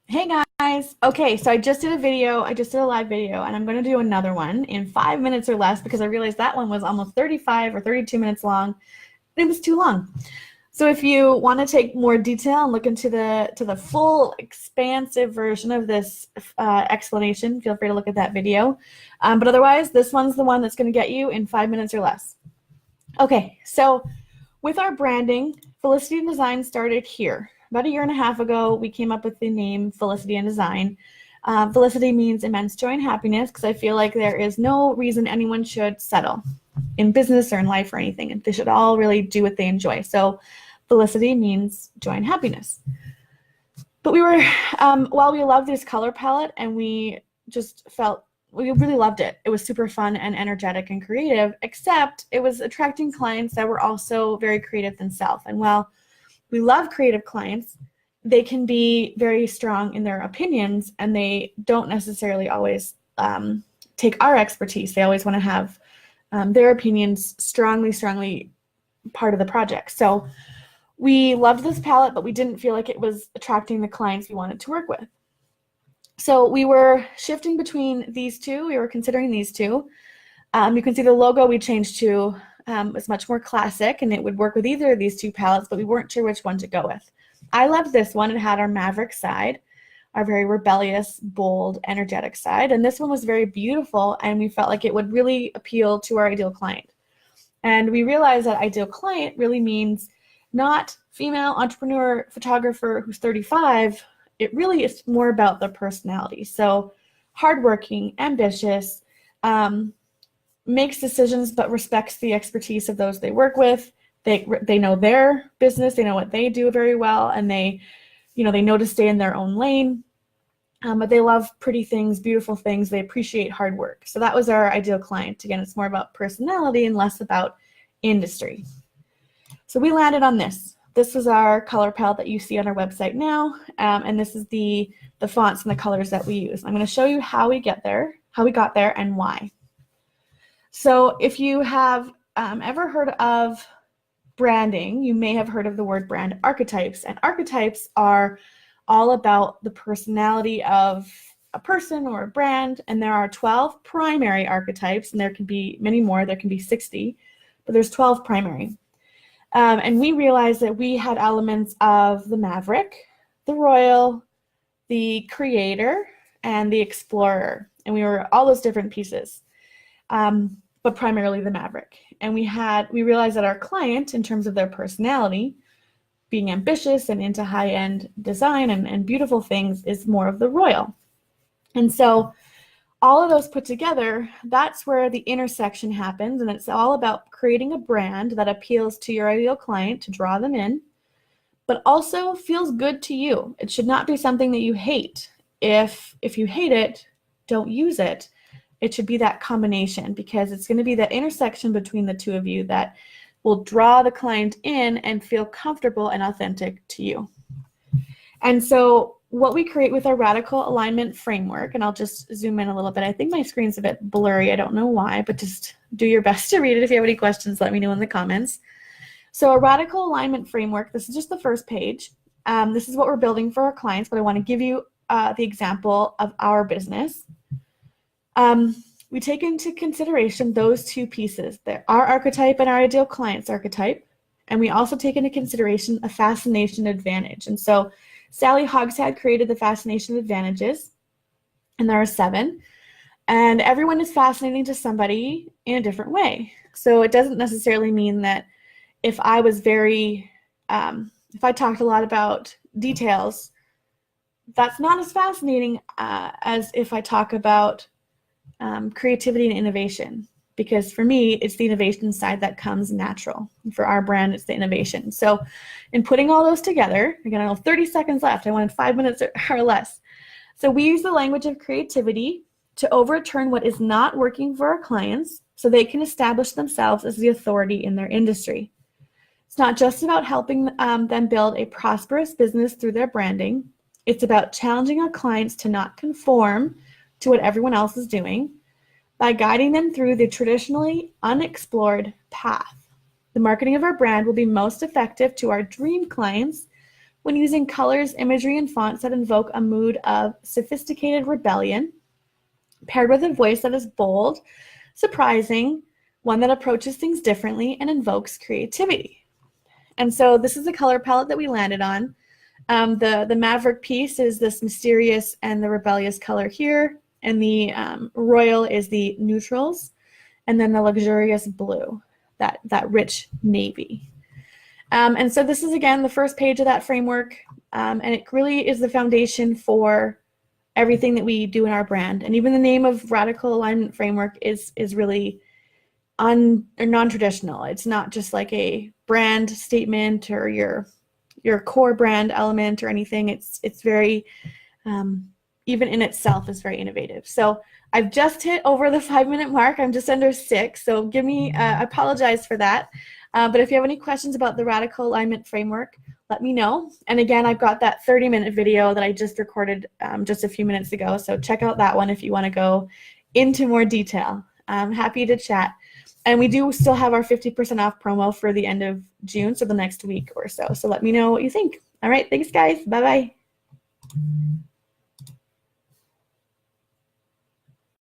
Hey guys. Okay, so I just did a video. I just did a live video, and I'm going to do another one in 5 minutes or less because I realized that one was almost 35 or 32 minutes long. It was too long. So if you want to take more detail and look into the full expansive version of this explanation, feel free to look at that video. But otherwise, this one's the one that's going to get you in 5 minutes or less. Okay, so with our branding, Felicity and Design started here. About a year and a half ago, we came up with the name Felicity and Design. Felicity means immense joy and happiness because I feel like there is no reason anyone should settle in business or in life or anything. And they should all really do what they enjoy. So Felicity means joy and happiness. But while we loved this color palette and we just felt we really loved it. It was super fun and energetic and creative, except it was attracting clients that were also very creative themselves. And while we love creative clients, they can be very strong in their opinions and they don't necessarily always take our expertise. They always want to have their opinions strongly part of the project. So we loved this palette, but we didn't feel like it was attracting the clients we wanted to work with. So we were shifting between these two. We were considering these two. You can see the logo we changed to was much more classic, and it would work with either of these two palettes, but we weren't sure which one to go with. I loved this one. It had our maverick side, our very rebellious, bold, energetic side, and this one was very beautiful, and we felt like it would really appeal to our ideal client. And we realized that ideal client really means not female entrepreneur photographer who's 35. It really is more about the personality. So hardworking, ambitious, makes decisions but respects the expertise of those they work with. They know their business, they know what they do very well, and they know to stay in their own lane. But they love pretty things, beautiful things. They appreciate hard work. So that was our ideal client. Again, it's more about personality and less about industry. So we landed on this. This is our color palette that you see on our website now, and this is the fonts and the colors that we use. I'm going to show you how we got there, and why. So if you have ever heard of branding, you may have heard of the word brand archetypes, and archetypes are all about the personality of a person or a brand, and there are 12 primary archetypes, and there can be many more. There can be 60, but there's 12 primary. And we realized that we had elements of the maverick, the royal, the creator, and the explorer. And we were all those different pieces, but primarily the maverick. And we realized that our client, in terms of their personality, being ambitious and into high-end design and beautiful things, is more of the royal. And so all of those put together, that's where the intersection happens, and it's all about creating a brand that appeals to your ideal client to draw them in, but also feels good to you. It should not be something that you hate. If you hate it, don't use it. It should be that combination, because it's going to be that intersection between the two of you that will draw the client in and feel comfortable and authentic to you. And so what we create with our radical alignment framework, and I'll just zoom in a little bit. I think my screen's a bit blurry. I don't know why, but just do your best to read it. If you have any questions, let me know in the comments. So a radical alignment framework, this is just the first page. This is what we're building for our clients, but I want to give you the example of our business. We take into consideration those two pieces, our archetype and our ideal client's archetype, and we also take into consideration a fascination advantage. And so Sally Hogshead created the fascination advantages, and there are 7, and everyone is fascinating to somebody in a different way. So it doesn't necessarily mean that if I was if I talked a lot about details, that's not as fascinating as if I talk about creativity and innovation, because for me, it's the innovation side that comes natural. For our brand, it's the innovation. So in putting all those together, again, I have 30 seconds left. I wanted 5 minutes or less. So we use the language of creativity to overturn what is not working for our clients so they can establish themselves as the authority in their industry. It's not just about helping them build a prosperous business through their branding. It's about challenging our clients to not conform to what everyone else is doing by guiding them through the traditionally unexplored path. The marketing of our brand will be most effective to our dream clients when using colors, imagery, and fonts that invoke a mood of sophisticated rebellion, paired with a voice that is bold, surprising, one that approaches things differently and invokes creativity. And so this is the color palette that we landed on. The Maverick piece is this mysterious and the rebellious color here, and the royal is the neutrals, and then the luxurious blue, that rich navy. And so this is, again, the first page of that framework, and it really is the foundation for everything that we do in our brand. And even the name of Radical Alignment Framework is really non-traditional. It's not just like a brand statement or your core brand element or anything. It's very, even in itself, is very innovative. So I've just hit over the 5-minute mark. I'm just under 6. So give me, I apologize for that. But if you have any questions about the Radical Alignment Framework, let me know. And again, I've got that 30-minute video that I just recorded just a few minutes ago. So check out that one if you want to go into more detail. I'm happy to chat. And we do still have our 50% off promo for the end of June, so the next week or so. So let me know what you think. All right, thanks, guys. Bye-bye.